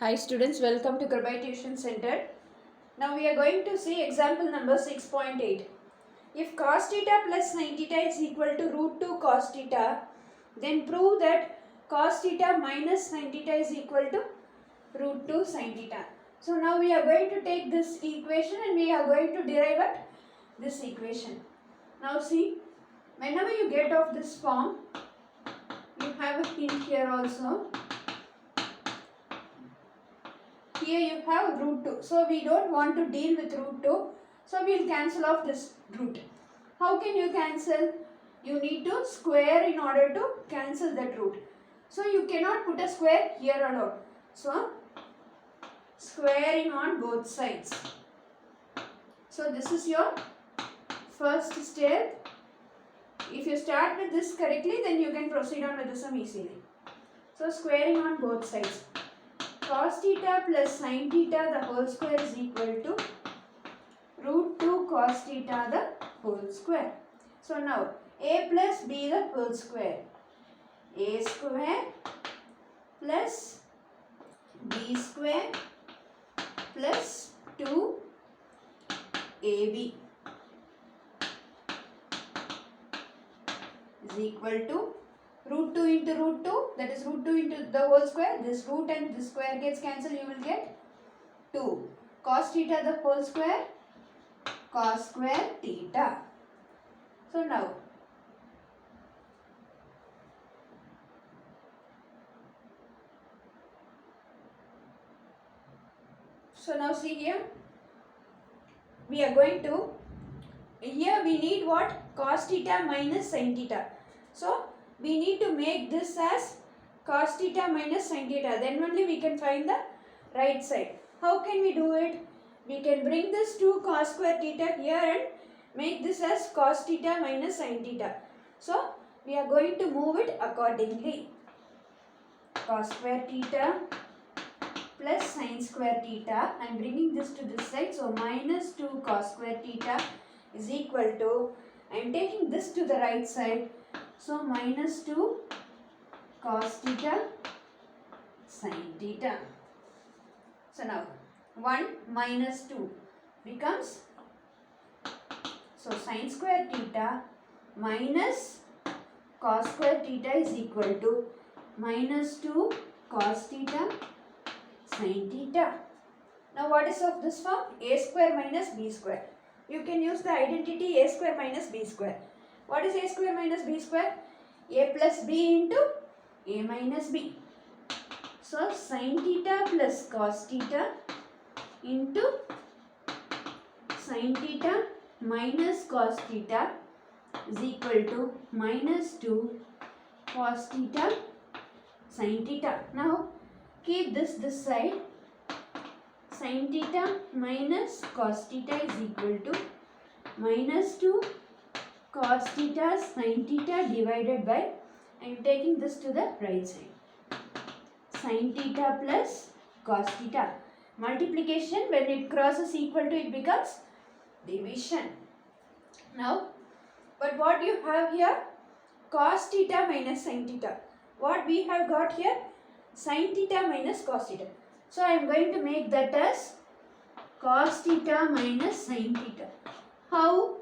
Hi students, welcome to Kirbai Tuition Center. Now we are going to see example number 6.8. If cos theta plus sin theta is equal to root 2 cos theta, then prove that cos theta minus sin theta is equal to root 2 sin theta. So now we are going to take this equation and we are going to derive at this equation. Now see, whenever you get of this form, you have a hint here also. Here you have root 2. So we don't want to deal with root 2. So we will cancel off this root. How can you cancel? You need to square in order to cancel that root. So you cannot put a square here alone. So squaring on both sides. So this is your first step. If you start with this correctly, then you can proceed on with the sum easily. So squaring on both sides. Cos theta plus sin theta the whole square is equal to root 2 cos theta the whole square. So now a plus b the whole square. A square plus b square plus 2ab is equal to root 2 into root 2, that is root 2 into the whole square. This root and this square gets cancelled, you will get 2. Cos theta the whole square, cos square theta. So now, see here, we are going to, here we need what? Cos theta minus sin theta. So we need to make this as cos theta minus sin theta. Then only we can find the right side. How can we do it? We can bring this 2 cos square theta here and make this as cos theta minus sin theta. So we are going to move it accordingly. Cos square theta plus sin square theta. I am bringing this to this side. So minus 2 cos square theta is equal to, I am taking this to the right side. So minus 2 cos theta sin theta. So now 1 minus 2 becomes, so sin square theta minus cos square theta is equal to minus 2 cos theta sin theta. Now what is of this form? A square minus b square. You can use the identity a square minus b square. What is a square minus b square? A plus b into a minus b. So sin theta plus cos theta into sin theta minus cos theta is equal to minus 2 cos theta sin theta. Now keep this side. Sin theta minus cos theta is equal to minus 2 cos theta sin theta divided by, I am taking this to the right side, sin theta plus cos theta. Multiplication, when it crosses equal to, it becomes division. Now, but what you have here? Cos theta minus sin theta. What we have got here? Sin theta minus cos theta. So I am going to make that as cos theta minus sin theta. How?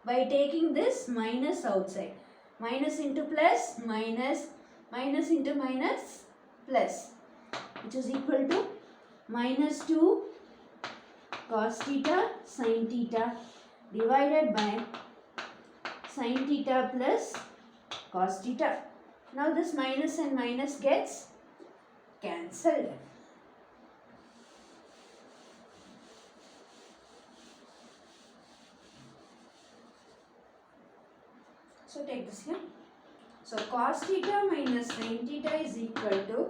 By taking this minus outside. Minus into plus, minus, minus into minus, plus, which is equal to minus 2 cos theta sin theta divided by sin theta plus cos theta. Now this minus and minus gets cancelled. So take this here. So cos theta minus sin theta is equal to,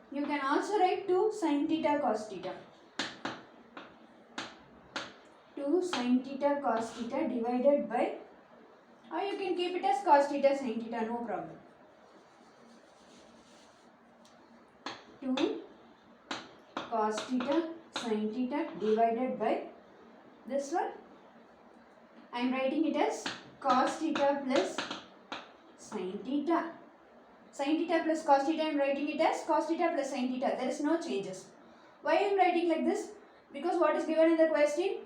you can also write 2 sin theta cos theta. 2 sin theta cos theta divided by, or you can keep it as cos theta sin theta, no problem. 2 cos theta sin theta divided by this one. I am writing it as cos theta plus sin theta. Sin theta plus cos theta, I am writing it as cos theta plus sin theta. There is no changes. Why I am writing like this? Because what is given in the question?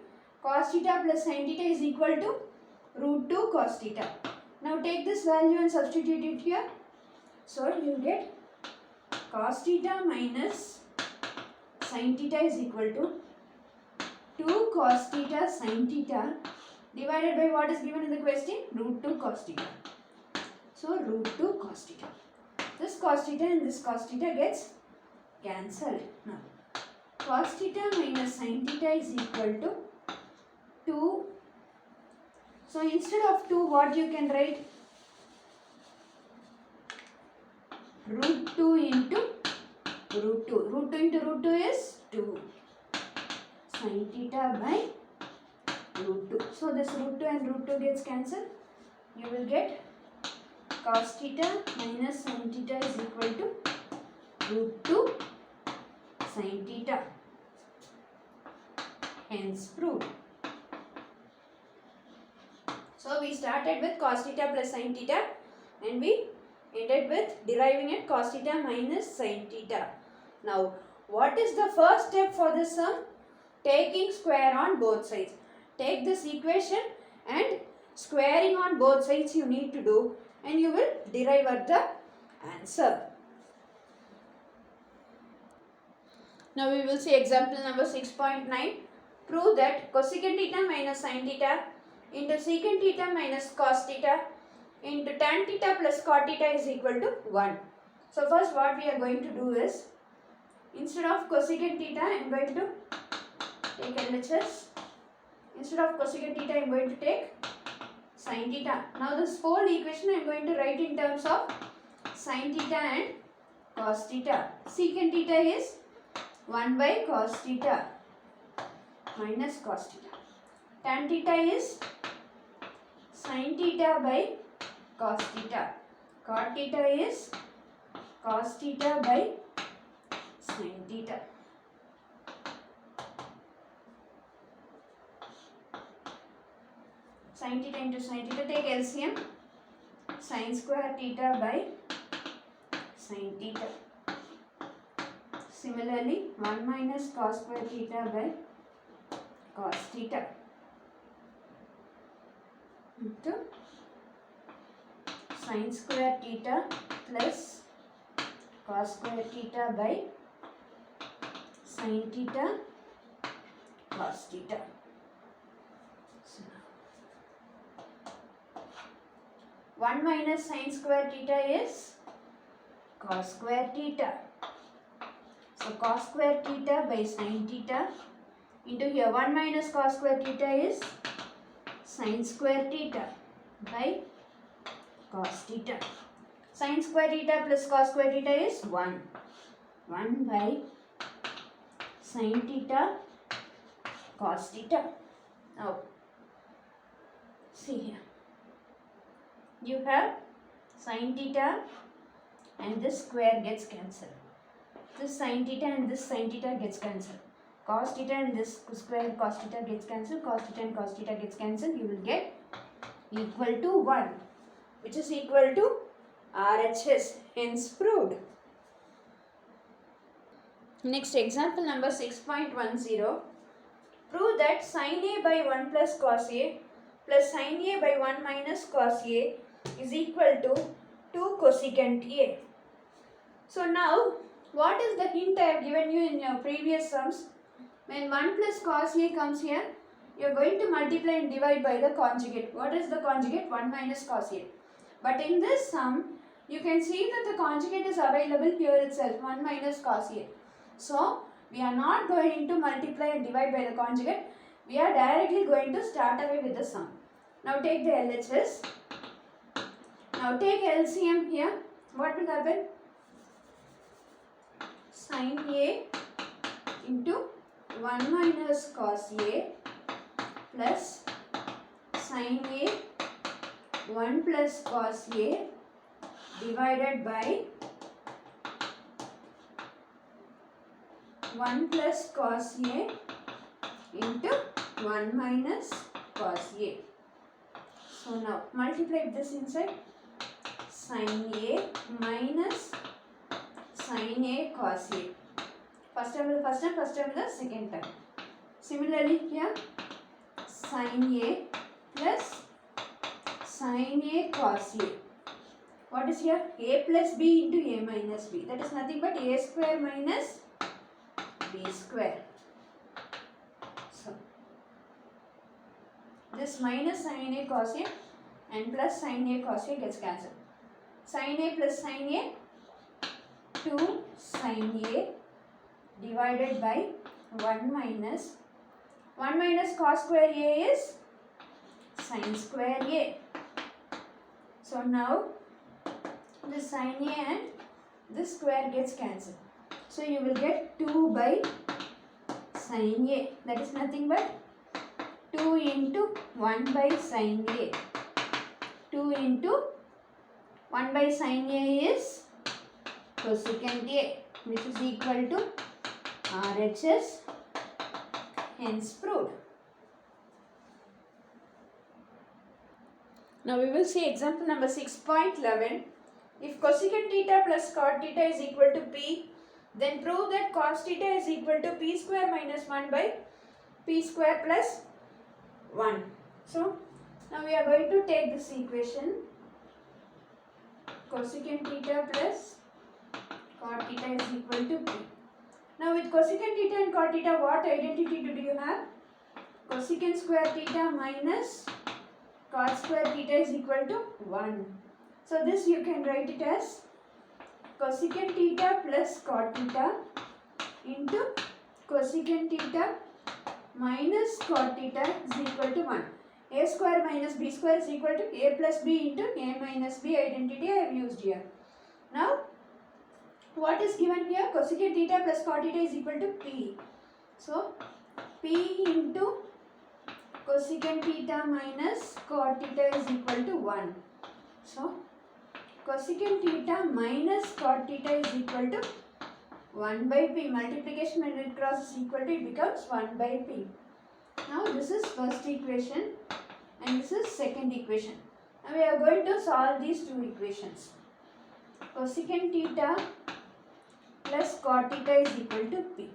Cos theta plus sin theta is equal to root 2 cos theta. Now take this value and substitute it here. So you will get cos theta minus sin theta is equal to 2 cos theta sin theta divided by what is given in the question? Root 2 cos theta. So root 2 cos theta. This cos theta and this cos theta gets cancelled. Now cos theta minus sin theta is equal to 2. So instead of 2, what you can write? Root 2 into root 2. Root 2 into root 2 is 2. Sin theta by root 2. So this root 2 and root 2 gets cancelled. You will get cos theta minus sin theta is equal to root 2 sin theta. Hence proved. So we started with cos theta plus sin theta and we ended with deriving it cos theta minus sin theta. Now what is the first step for this sum? Taking square on both sides. Take this equation and squaring on both sides you need to do, and you will derive at the answer. Now we will see example number 6.9. Prove that cosecant theta minus sin theta into secant theta minus cos theta into tan theta plus cot theta is equal to 1. So first what we are going to do is, instead of cosecant theta I am going to take LHS. Instead of cosecant theta I am going to take sin theta. Now this whole equation I am going to write in terms of sin theta and cos theta. Secant theta is 1 by cos theta minus cos theta. Tan theta is sin theta by cos theta. Cot theta is cos theta by sin theta. Sin theta into sin theta, take LCM. Sin square theta by sin theta. Similarly, 1 minus cos square theta by cos theta into sin square theta plus cos square theta by sin theta cos theta. So, 1 minus sin square theta is cos square theta. So cos square theta by sin theta into here 1 minus cos square theta is sin square theta by cos theta. Sin square theta plus cos square theta is 1. 1 by sin theta cos theta. Now see here. You have sin theta and this square gets cancelled. This sin theta and this sin theta gets cancelled. Cos theta and this square cos theta gets cancelled. Cos theta and cos theta gets cancelled. You will get equal to 1, which is equal to RHS. Hence proved. Next example number 6.10. Prove that sin A by 1 plus cos A plus sin A by 1 minus cos A is equal to 2 cosecant A. So now, what is the hint I have given you in your previous sums? When 1 plus cos A comes here, you are going to multiply and divide by the conjugate. What is the conjugate? 1 minus cos A. But in this sum, you can see that the conjugate is available here itself, 1 minus cos A. So, we are not going to multiply and divide by the conjugate. We are directly going to start away with the sum. Now take the LHS. Now take LCM here. What will happen? Sin A into 1 minus cos A plus sin A 1 plus cos A divided by 1 plus cos A into 1 minus cos A. So now multiply this inside. sin A minus sin A cos A. First term is the first term, first term is the second term. Similarly here sin A plus sin A cos A. What is here? A plus B into A minus B. That is nothing but A square minus B square. So this minus sin A cos A and plus sin A cos A gets cancelled. Sin A plus sin A 2 sin A divided by 1 minus cos square A is sin square A. So now this sin A and this square gets cancelled. So you will get 2 by sin A. That is nothing but 2 into 1 by sin A. 2 into 1 by sin A is cosecant A, which is equal to RHS, hence proved. Now we will see example number 6.11. If cosecant theta plus cot theta is equal to P, then prove that cos theta is equal to P square minus 1 by P square plus 1. So now we are going to take this equation, cosecant theta plus cot theta is equal to P. Now with cosecant theta and cot theta, what identity do you have? Cosecant square theta minus cot square theta is equal to 1. So this you can write it as cosecant theta plus cot theta into cosecant theta minus cot theta is equal to 1. A square minus B square is equal to A plus B into A minus B identity I have used here. Now what is given here? Cosecant theta plus cot theta is equal to P. So P into cosecant theta minus cot theta is equal to 1. So cosecant theta minus cot theta is equal to 1 by P. Multiplication when it crosses equal to, it becomes 1 by P. Now this is first equation and this is second equation. Now we are going to solve these two equations. Cosecant theta plus cot theta is equal to P.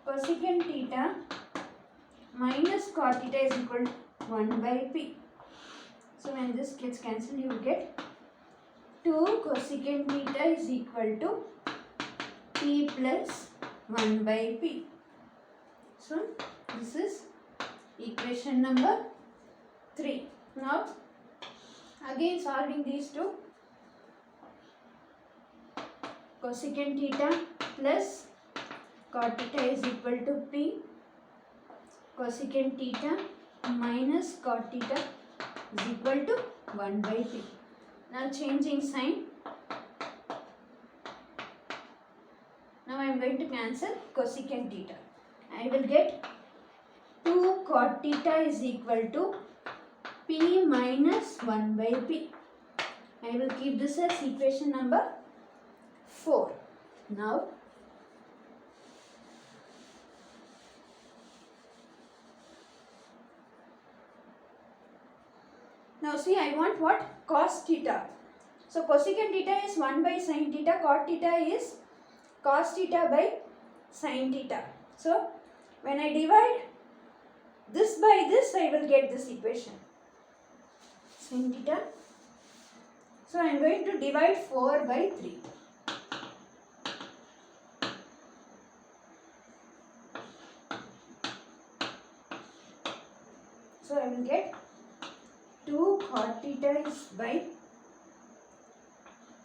Cosecant theta minus cot theta is equal to 1 by P. So when this gets cancelled, you will get 2 cosecant theta is equal to P plus 1 by P. So this is equation number 3. Now again solving these two, cosecant theta plus cot theta is equal to P. Cosecant theta minus cot theta is equal to 1 by P. Now changing sign. Now I am going to cancel cosecant theta. I will get 2 cot theta is equal to P minus 1 by P. I will keep this as equation number 4. Now see, I want what? Cos theta. So cosecant theta is 1 by sin theta, cot theta is cos theta by sin theta. So when I divide this by this, I will get this equation, sin theta. So I am going to divide 4 by 3. So I will get 2 cot theta is by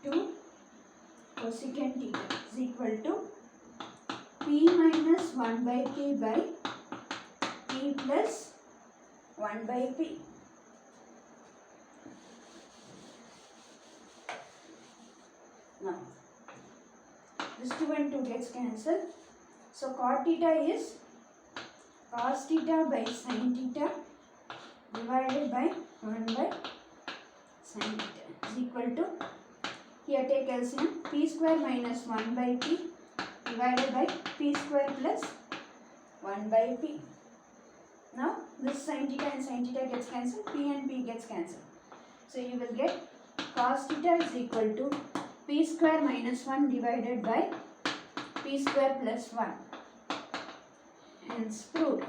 2 cosecant theta is equal to P minus 1 by P by P plus 1 by P. Now this 2 and 2 gets cancelled. So cot theta is cos theta by sin theta divided by 1 by sin theta is equal to, here take LCM, P square minus 1 by P divided by P square plus 1 by P. Now this sin theta and sin theta gets cancelled, P and P gets cancelled. So you will get cos theta is equal to p square minus 1 divided by p square plus 1. Hence proved.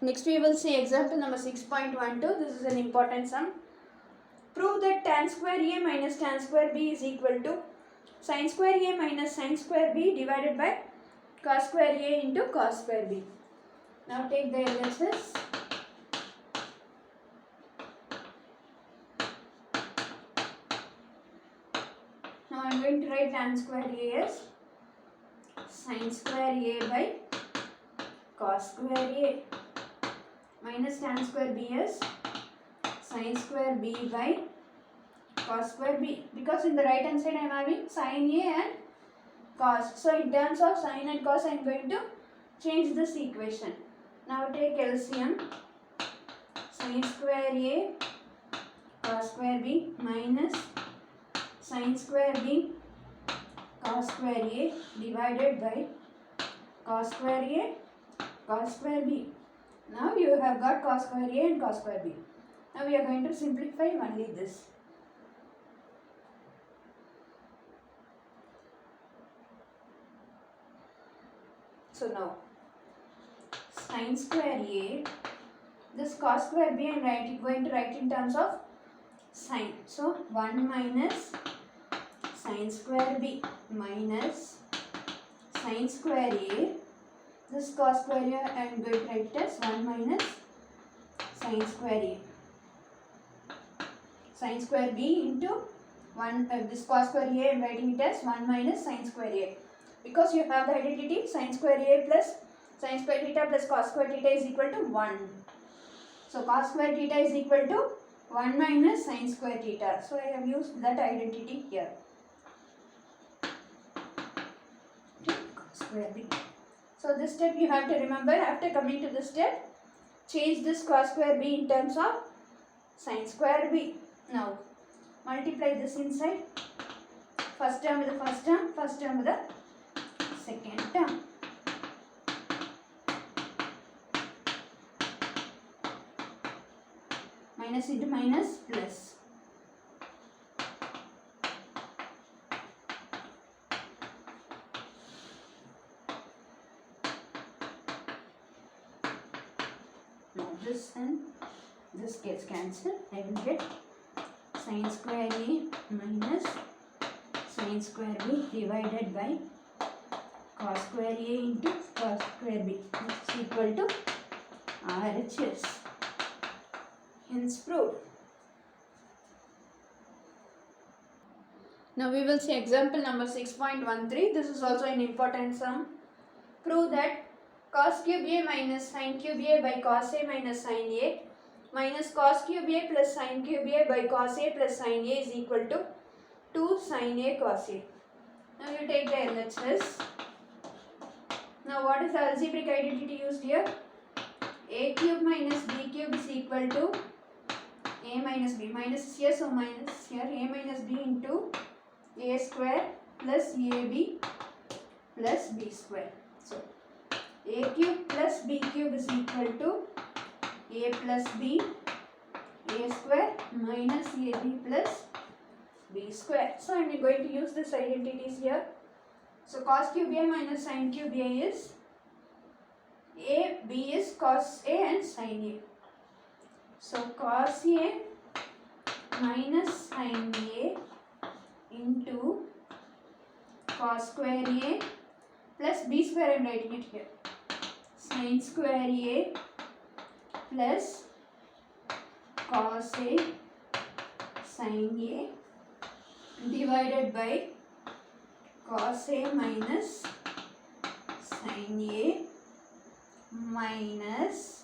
Next we will see example number 6.12. This is an important sum. Prove that tan square A minus tan square B is equal to sin square A minus sin square B divided by cos square A into cos square B. Now take the LHS. Now I am going to write tan square A as sin square A by cos square A minus tan square B as sin square B by cos square B, because in the right hand side I am having sin A and cos. So in terms of sin and cos I am going to change this equation. Now take LCM. Sin square A cos square B minus sin square B cos square A divided by cos square A cos square B. Now you have got cos square A and cos square B. Now we are going to simplify only this. So now sin square A, this cos square B I am going to write in terms of sin. So 1 minus sin square B minus sin square A. This cos square A I am going to write it as 1 minus sin square A. Sin square B into 1, this cos square A I am writing it as 1 minus sin square A. Because you have the identity sin square A plus sin square theta plus cos square theta is equal to 1. So cos square theta is equal to 1 minus sin square theta. So I have used that identity here. Cos square B. So this step you have to remember. After coming to this step, change this cos square B in terms of sin square B. Now multiply this inside. First term with the first term, first term with the second term. Minus into minus plus. Now this and this gets cancelled. I will get sin square A minus sin square B divided by cos square A into cos square B, which is equal to RHS. Hence proved. Now we will see example number 6.13. This is also an important sum. Prove that cos cube A minus sin cube A by cos A minus sin A minus cos cube A plus sin cube A by cos A plus sin A is equal to 2 sin A cos A. Now you take the LHS. Now what is the algebraic identity used here? A cube minus B cube is equal to A minus B. Minus is here, so minus here. A minus B into A square plus AB plus B square. So A cube plus B cube is equal to A plus B, A square minus AB plus B square. So I am going to use this identities here. So cos cube A minus sin cube A is A, B is cos A and sin A. So cos A minus sin A into cos square A plus B square, I am writing it here. Sin square A plus cos A sin A divided by cos A minus sin A minus,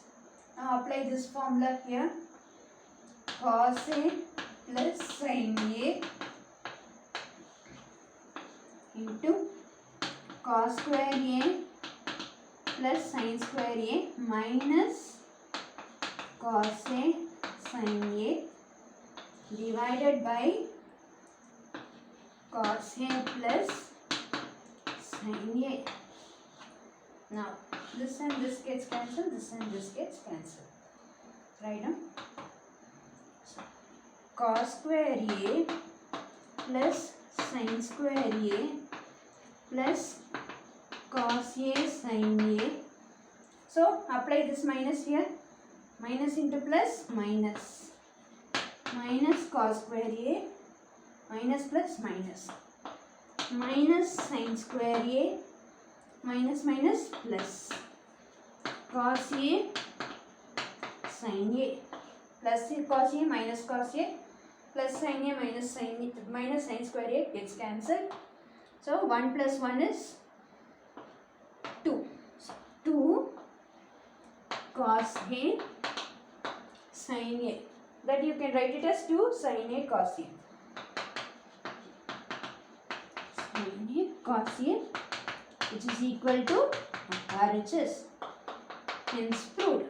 now apply this formula here, cos A plus sin A into cos square A plus sin square A minus cos A sin A divided by cos A plus sin A. Now this and this gets cancelled, this and this gets cancelled. Write down. So, cos square A plus sin square A plus cos A sin A. So apply this minus here. Minus into plus, minus. Minus cos square A, minus plus minus. Minus sin square A, minus minus plus. Cos A, sin A. Plus cos A minus cos A, plus sin A minus sin square A gets cancelled. So 1 plus 1 is 2. So 2 cos A sin A. That you can write it as 2 sin A cos A. Sin A cos A, which is equal to RHS. Hence proved.